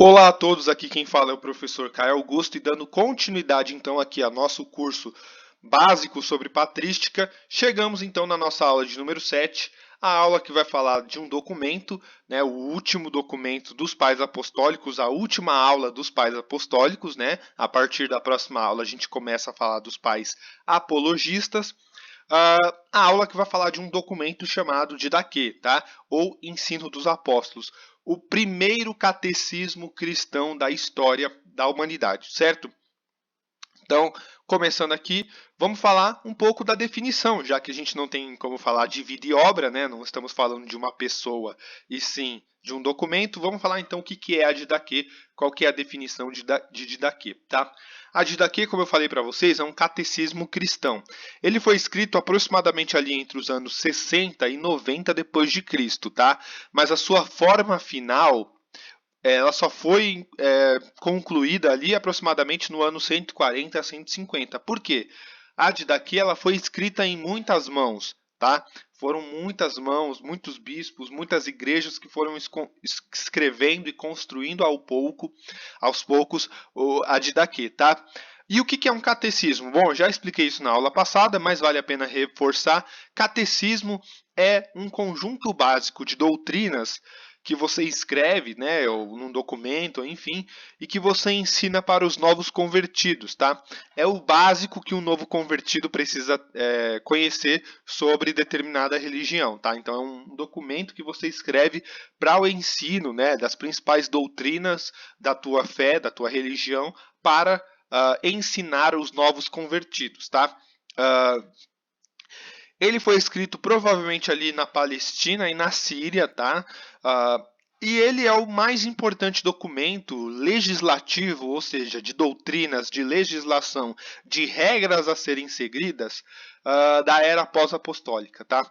Olá a todos, aqui quem fala é o professor Caio Augusto e dando continuidade então aqui a nosso curso básico sobre patrística, chegamos então na nossa aula de número 7, a aula que vai falar de um documento, né, o último documento dos pais apostólicos, a última aula dos pais apostólicos, né? A partir da próxima aula a gente começa a falar dos pais apologistas. A aula que vai falar de um documento chamado Didaquê, tá? Ou Ensino dos Apóstolos, o primeiro catecismo cristão da história da humanidade, certo? Então, começando aqui, vamos falar um pouco da definição, já que a gente não tem como falar de vida e obra, né? Não estamos falando de uma pessoa, e sim de um documento. Vamos falar então o que é a Didaquê, qual que é a definição de Didaquê, tá? A Didaquê, como eu falei para vocês, é um catecismo cristão. Ele foi escrito aproximadamente ali entre os anos 60 e 90 depois de Cristo, tá? Mas a sua forma final ela só foi concluída ali aproximadamente no ano 140 a 150. Por quê? A Didaquê ela foi escrita em muitas mãos, tá? Foram muitas mãos, muitos bispos, muitas igrejas que foram escrevendo e construindo aos poucos, a Didaquê, tá? E o que é um catecismo? Bom, já expliquei isso na aula passada, mas vale a pena reforçar. Catecismo é um conjunto básico de doutrinas que você escreve, né, ou num documento, enfim, e que você ensina para os novos convertidos, tá? É o básico que um novo convertido precisa conhecer sobre determinada religião, tá? Então é um documento que você escreve para o ensino, né, das principais doutrinas da tua fé, da tua religião, para ensinar os novos convertidos, tá? Ele foi escrito provavelmente ali na Palestina e na Síria, tá? E ele é o mais importante documento legislativo, ou seja, de doutrinas, de legislação, de regras a serem seguidas da era pós-apostólica, tá?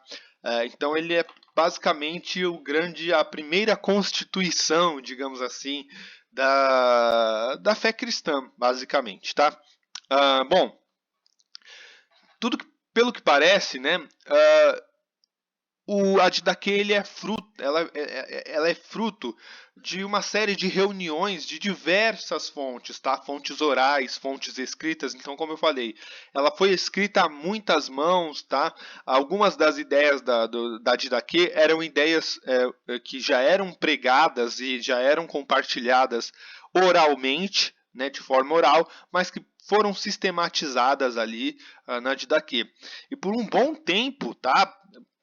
Então ele é basicamente a primeira constituição, digamos assim, da fé cristã, basicamente, tá? Bom, tudo pelo que parece, né? A Didaquê ele é fruto, ela é fruto de uma série de reuniões de diversas fontes, tá? Fontes orais, fontes escritas. Então, como eu falei, ela foi escrita a muitas mãos, tá? Algumas das ideias da Didaquê eram ideias que já eram pregadas e já eram compartilhadas oralmente, né, de forma oral, mas que foram sistematizadas ali na Didaquê. E por um bom tempo, tá?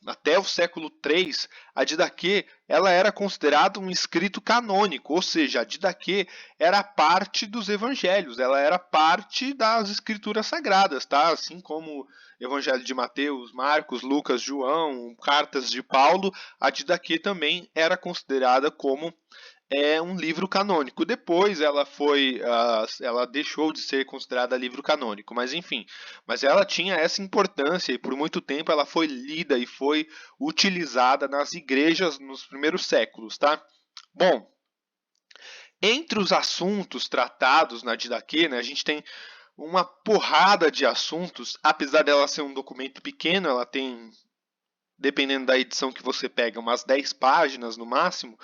Até o século III, a Didaquê ela era considerada um escrito canônico, ou seja, a Didaquê era parte dos evangelhos, ela era parte das escrituras sagradas, tá? Assim como Evangelho de Mateus, Marcos, Lucas, João, cartas de Paulo, a Didaquê também era considerada como um livro canônico. Depois ela deixou de ser considerada livro canônico, mas enfim, mas ela tinha essa importância e por muito tempo ela foi lida e foi utilizada nas igrejas nos primeiros séculos, tá? Bom, entre os assuntos tratados na Didaquê, né, a gente tem uma porrada de assuntos, apesar dela ser um documento pequeno, ela tem, dependendo da edição que você pega, umas 10 páginas no máximo.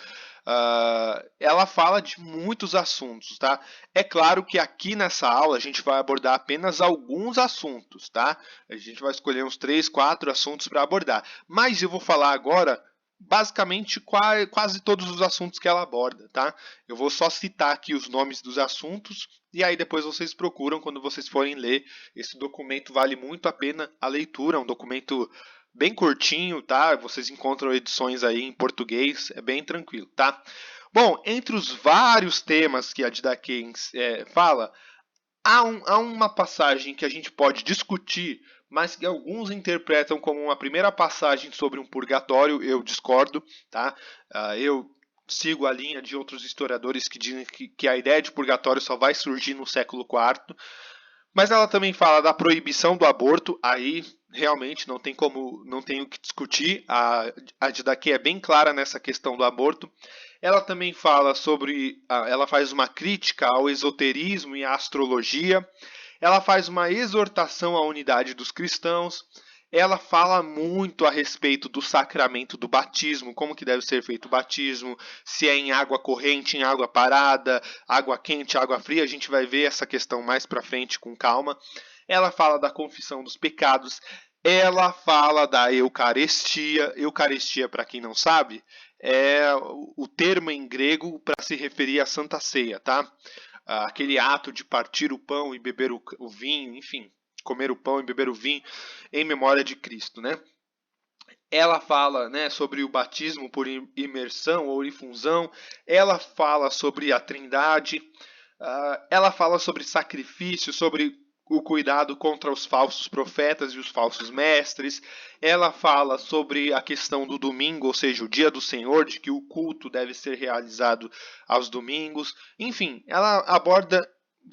Ela fala de muitos assuntos, tá? É claro que aqui nessa aula a gente vai abordar apenas alguns assuntos, tá? A gente vai escolher uns 3, 4 assuntos para abordar. Mas eu vou falar agora basicamente quase todos os assuntos que ela aborda, tá? Eu vou só citar aqui os nomes dos assuntos e aí depois vocês procuram quando vocês forem ler. Esse documento vale muito a pena a leitura, é um documento bem curtinho, tá? Vocês encontram edições aí em português, é bem tranquilo, tá? Bom, entre os vários temas que a Didaquê fala, há uma passagem que a gente pode discutir, mas que alguns interpretam como uma primeira passagem sobre um purgatório. Eu discordo, tá? Eu sigo a linha de outros historiadores que dizem que a ideia de purgatório só vai surgir no século IV. Mas ela também fala da proibição do aborto, aí realmente não tem o que discutir. A Didaquê é bem clara nessa questão do aborto. Ela também fala ela faz uma crítica ao esoterismo e à astrologia. Ela faz uma exortação à unidade dos cristãos. ela fala muito a respeito do sacramento do batismo, como que deve ser feito o batismo, se é em água corrente, em água parada, água quente, água fria, a gente vai ver essa questão mais para frente com calma. Ela fala da confissão dos pecados, ela fala da Eucaristia. Eucaristia, para quem não sabe, é o termo em grego para se referir à Santa Ceia, tá? Aquele ato de partir o pão e beber o vinho, enfim, comer o pão e beber o vinho em memória de Cristo, né? Ela fala, né, sobre o batismo por imersão ou infusão, ela fala sobre a Trindade, ela fala sobre sacrifício, sobre o cuidado contra os falsos profetas e os falsos mestres. Ela fala sobre a questão do domingo, ou seja, o dia do Senhor, de que o culto deve ser realizado aos domingos. Enfim, ela aborda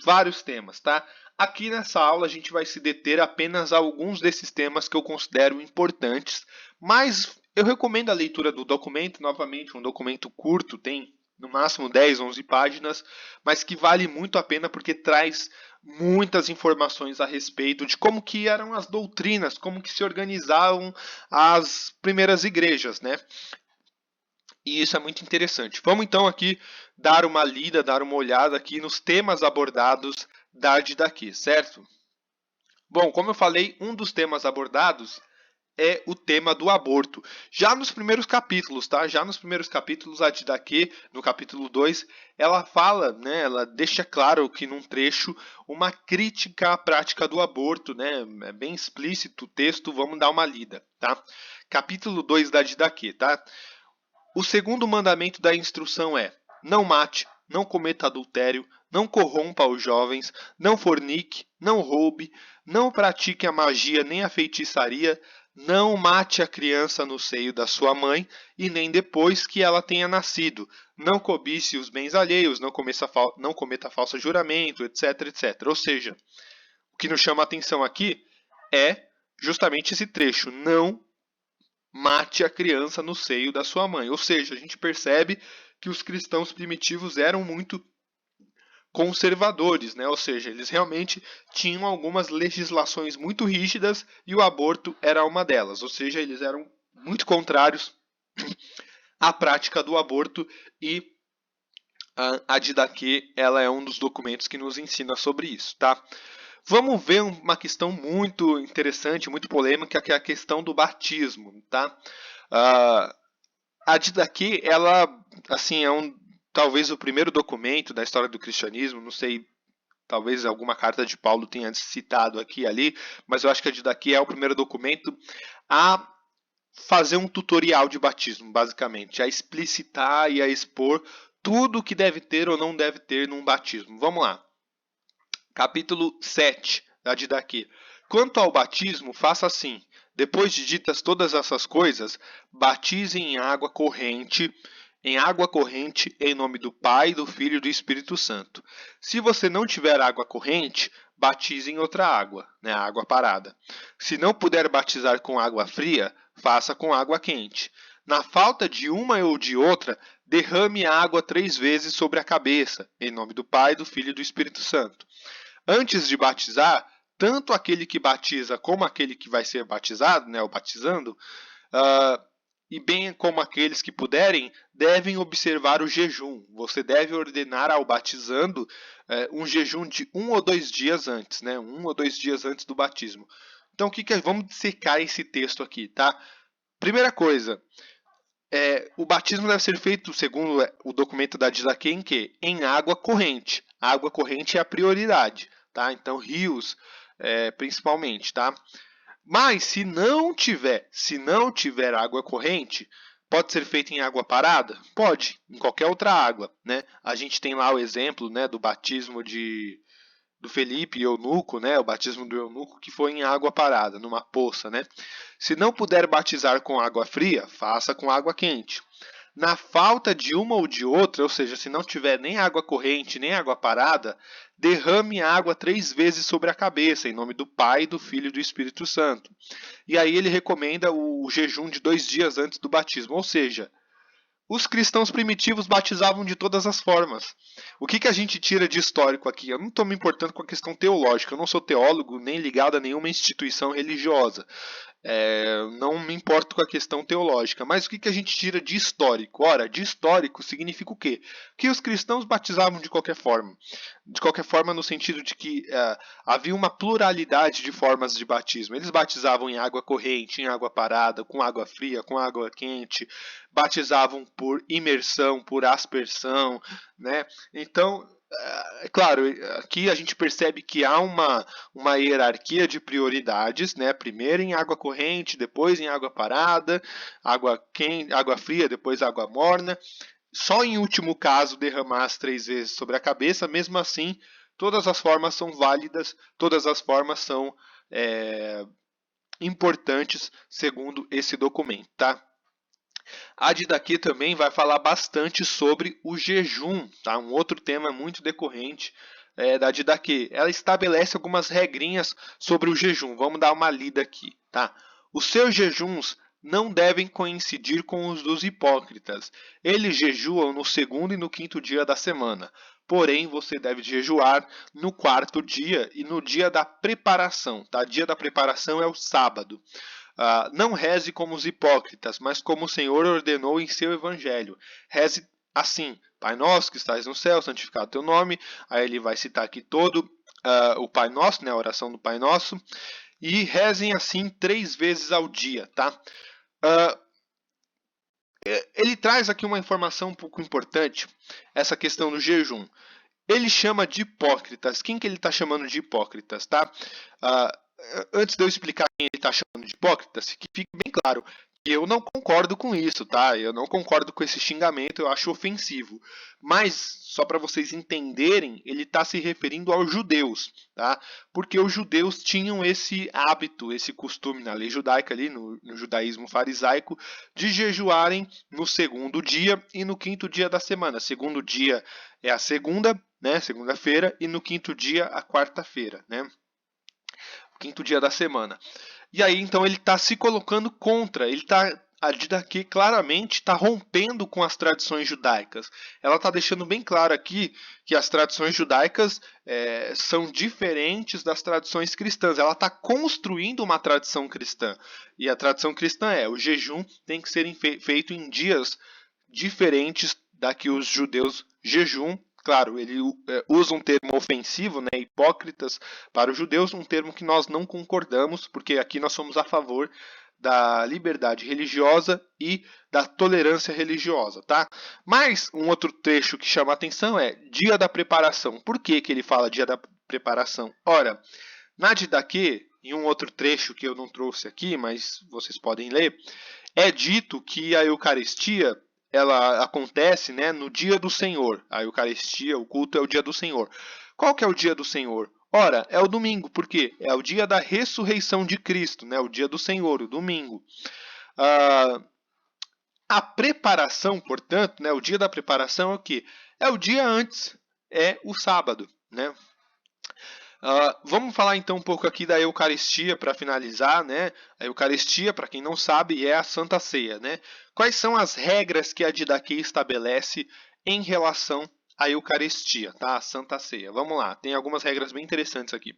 vários temas, tá? Aqui nessa aula a gente vai se deter apenas a alguns desses temas que eu considero importantes, mas eu recomendo a leitura do documento, novamente, um documento curto, tem no máximo 10, 11 páginas, mas que vale muito a pena porque traz muitas informações a respeito de como que eram as doutrinas, como que se organizavam as primeiras igrejas, né? E isso é muito interessante. Vamos então aqui dar uma lida, dar uma olhada aqui nos temas abordados da Didaquê, certo? Bom, como eu falei, um dos temas abordados é o tema do aborto. Já nos primeiros capítulos, tá? Já nos primeiros capítulos, a Didaquê, no capítulo 2, ela fala, né? Ela deixa claro que num trecho uma crítica à prática do aborto, né? É bem explícito o texto, vamos dar uma lida, tá? Capítulo 2 da Didaquê, tá? O segundo mandamento da instrução é: não mate, não cometa adultério, não corrompa os jovens, não fornique, não roube, não pratique a magia nem a feitiçaria, não mate a criança no seio da sua mãe e nem depois que ela tenha nascido. Não cobice os bens alheios, não cometa falso juramento, etc, etc. Ou seja, o que nos chama a atenção aqui é justamente esse trecho: não mate a criança no seio da sua mãe. Ou seja, a gente percebe que os cristãos primitivos eram muito conservadores, né? Ou seja, eles realmente tinham algumas legislações muito rígidas e o aborto era uma delas. Ou seja, eles eram muito contrários à prática do aborto e a Didaquê, ela é um dos documentos que nos ensina sobre isso, tá? Vamos ver uma questão muito interessante, muito polêmica, que é a questão do batismo, tá? A Didaquê, ela, assim, talvez o primeiro documento da história do cristianismo, não sei, talvez alguma carta de Paulo tenha citado aqui e ali, mas eu acho que a Didaquê é o primeiro documento a fazer um tutorial de batismo, basicamente, a explicitar e a expor tudo o que deve ter ou não deve ter num batismo. Vamos lá. Capítulo 7 da Didaquê. Quanto ao batismo, faça assim: depois de ditas todas essas coisas, batize em água corrente, em nome do Pai, do Filho e do Espírito Santo. Se você não tiver água corrente, batize em outra água, né, água parada. Se não puder batizar com água fria, faça com água quente. Na falta de uma ou de outra, derrame a água 3 vezes sobre a cabeça, em nome do Pai, do Filho e do Espírito Santo. Antes de batizar, tanto aquele que batiza como aquele que vai ser batizado, né, o batizando, e bem como aqueles que puderem, devem observar o jejum. Você deve ordenar ao batizando um jejum de 1 ou 2 dias antes, né, 1 ou 2 dias antes do batismo. Então, vamos dissecar esse texto aqui, tá? Primeira coisa, o batismo deve ser feito, segundo o documento da Didaquê, em quê? Em água corrente. A água corrente é a prioridade, tá? Então, rios, principalmente, tá? Mas se não tiver água corrente, pode ser feito em água parada? Pode, em qualquer outra água, né? A gente tem lá o exemplo, né, do batismo do Felipe e eunuco, né, o batismo do eunuco, que foi em água parada, numa poça, né? Se não puder batizar com água fria, faça com água quente. Na falta de uma ou de outra, ou seja, se não tiver nem água corrente nem água parada, derrame água 3 vezes sobre a cabeça, em nome do Pai, do Filho e do Espírito Santo. E aí ele recomenda o jejum de 2 dias antes do batismo, ou seja, os cristãos primitivos batizavam de todas as formas. O que a gente tira de histórico aqui? Eu não estou me importando com a questão teológica, eu não sou teólogo nem ligado a nenhuma instituição religiosa. Não me importo com a questão teológica, mas o que a gente tira de histórico? Ora, de histórico significa o quê? Que os cristãos batizavam de qualquer forma. De qualquer forma, no sentido de que havia uma pluralidade de formas de batismo. Eles batizavam em água corrente, em água parada, com água fria, com água quente, batizavam por imersão, por aspersão, né? Então, é claro, aqui a gente percebe que há uma hierarquia de prioridades, né? Primeiro em água corrente, depois em água parada, água quente, água fria, depois água morna. Só em último caso derramar as 3 vezes sobre a cabeça, mesmo assim, todas as formas são válidas, todas as formas são importantes segundo esse documento, tá? A Didaquê também vai falar bastante sobre o jejum, tá? Um outro tema muito decorrente da Didaquê. Ela estabelece algumas regrinhas sobre o jejum. Vamos dar uma lida aqui, tá? Os seus jejuns não devem coincidir com os dos hipócritas. Eles jejuam no segundo e no quinto dia da semana. Porém, você deve jejuar no quarto dia e no dia da preparação, tá? Dia da preparação é o sábado. Não reze como os hipócritas, mas como o Senhor ordenou em seu evangelho. Reze assim: Pai nosso que estás no céu, santificado teu nome. Aí ele vai citar aqui todo o Pai Nosso, né, a oração do Pai Nosso. E rezem assim 3 vezes ao dia, tá? Ele traz aqui uma informação um pouco importante, essa questão do jejum. Ele chama de hipócritas. Quem que ele está chamando de hipócritas, tá? Antes de eu explicar quem ele está chamando de hipócritas, que fique bem claro que eu não concordo com isso, tá? Eu não concordo com esse xingamento, eu acho ofensivo. Mas, só para vocês entenderem, ele está se referindo aos judeus, tá? Porque os judeus tinham esse hábito, esse costume na lei judaica ali, no judaísmo farisaico, de jejuarem no segundo dia e no quinto dia da semana. Segundo dia é a segunda, né? Segunda-feira, e no quinto dia a quarta-feira, né? Quinto dia da semana. E aí, então, ele está se colocando contra, a Didaquê claramente está rompendo com as tradições judaicas. Ela está deixando bem claro aqui que as tradições judaicas são diferentes das tradições cristãs. Ela está construindo uma tradição cristã. E a tradição cristã o jejum tem que ser feito em dias diferentes da que os judeus jejum. Claro, ele usa um termo ofensivo, né, hipócritas, para os judeus, um termo que nós não concordamos, porque aqui nós somos a favor da liberdade religiosa e da tolerância religiosa, tá? Mas um outro trecho que chama a atenção é dia da preparação. Por que ele fala dia da preparação? Ora, na Didaquê, em um outro trecho que eu não trouxe aqui, mas vocês podem ler, é dito que a Eucaristia ela acontece, né, no dia do Senhor. A Eucaristia, o culto é o dia do Senhor. Qual que é o dia do Senhor? Ora, é o domingo, por quê? É o dia da ressurreição de Cristo, né, o dia do Senhor, o domingo. A preparação, portanto, né, o dia da preparação é o quê? É o dia antes, é o sábado, né? Vamos falar então um pouco aqui da Eucaristia para finalizar, né? A Eucaristia, para quem não sabe, é a Santa Ceia, né? Quais são as regras que a Didaquê estabelece em relação à Eucaristia, tá? A Santa Ceia. Vamos lá, tem algumas regras bem interessantes aqui.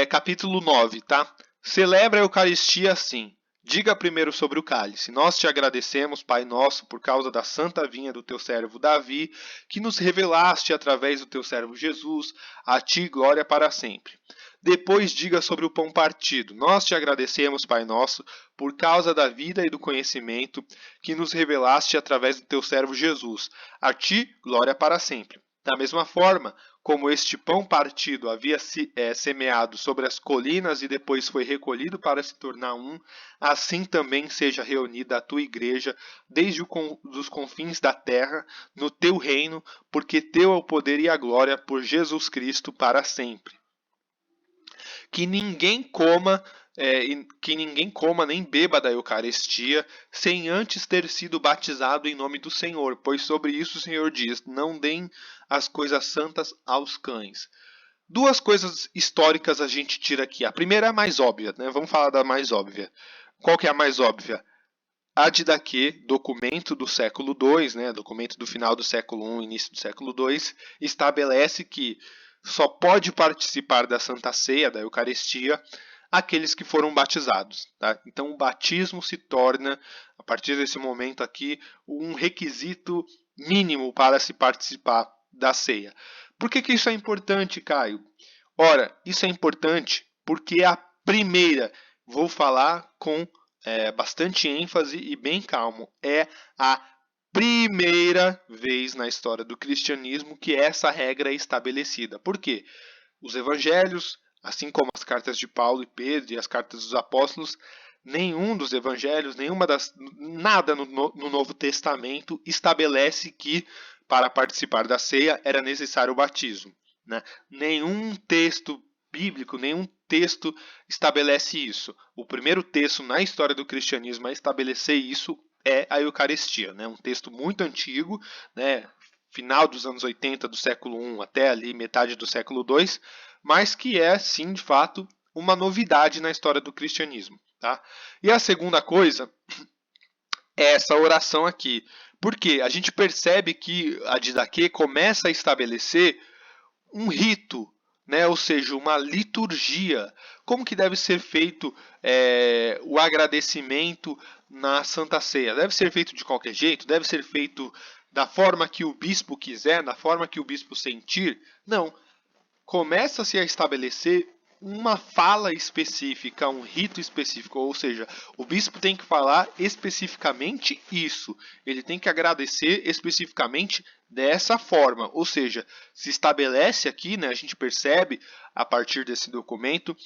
Capítulo 9, tá? Celebra a Eucaristia assim. Diga primeiro sobre o cálice. Nós te agradecemos, Pai nosso, por causa da santa vinha do teu servo Davi, que nos revelaste através do teu servo Jesus. A ti glória para sempre. Depois diga sobre o pão partido. Nós te agradecemos, Pai nosso, por causa da vida e do conhecimento que nos revelaste através do teu servo Jesus. A ti glória para sempre. Da mesma forma, como este pão partido havia semeado sobre as colinas e depois foi recolhido para se tornar um, assim também seja reunida a tua igreja desde os confins da terra, no teu reino, porque teu é o poder e a glória por Jesus Cristo para sempre. Que ninguém coma nem beba da Eucaristia sem antes ter sido batizado em nome do Senhor, pois sobre isso o Senhor diz: não deem as coisas santas aos cães. Duas coisas históricas a gente tira aqui. A primeira é a mais óbvia, né? Vamos falar da mais óbvia. Qual que é a mais óbvia? A Didaquê, documento do século II, né? Documento do final do século I, início do século II, estabelece que só pode participar da Santa Ceia, da Eucaristia, aqueles que foram batizados. Tá? Então, o batismo se torna, a partir desse momento aqui, um requisito mínimo para se participar da ceia. Por que isso é importante, Caio? Ora, isso é importante porque é a primeira, vou falar com bastante ênfase e bem calmo, é a primeira vez na história do cristianismo que essa regra é estabelecida. Por quê? Os evangelhos, assim como as cartas de Paulo e Pedro e as cartas dos apóstolos, nenhum dos evangelhos, nada no Novo Testamento estabelece que para participar da ceia era necessário o batismo. Né? Nenhum texto bíblico, nenhum texto estabelece isso. O primeiro texto na história do cristianismo a estabelecer isso é a Eucaristia, né? Um texto muito antigo, né? Final dos anos 80 do século I até ali metade do século II, mas que é, sim, de fato, uma novidade na história do cristianismo. Tá? E a segunda coisa é essa oração aqui. Porque a gente percebe que a Didaquê começa a estabelecer um rito, né? Ou seja, uma liturgia. Como que deve ser feito o agradecimento na Santa Ceia? Deve ser feito de qualquer jeito? Deve ser feito da forma que o bispo quiser, da forma que o bispo sentir? Não. Começa-se a estabelecer uma fala específica, um rito específico, ou seja, o bispo tem que falar especificamente isso, ele tem que agradecer especificamente dessa forma, ou seja, se estabelece aqui, né, a gente percebe a partir desse documento,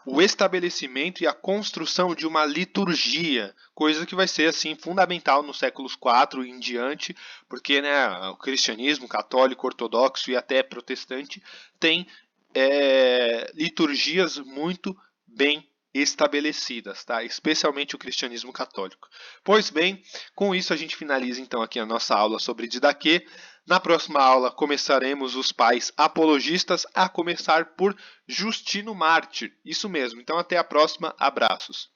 o estabelecimento e a construção de uma liturgia, coisa que vai ser assim fundamental nos séculos IV em diante, porque né, o cristianismo católico, ortodoxo e até protestante tem liturgias muito bem estabelecidas, tá? Especialmente o cristianismo católico. Pois bem, com isso a gente finaliza então aqui a nossa aula sobre Didaquê. Na próxima aula começaremos os pais apologistas, a começar por Justino Mártir. Isso mesmo. Então até a próxima. Abraços.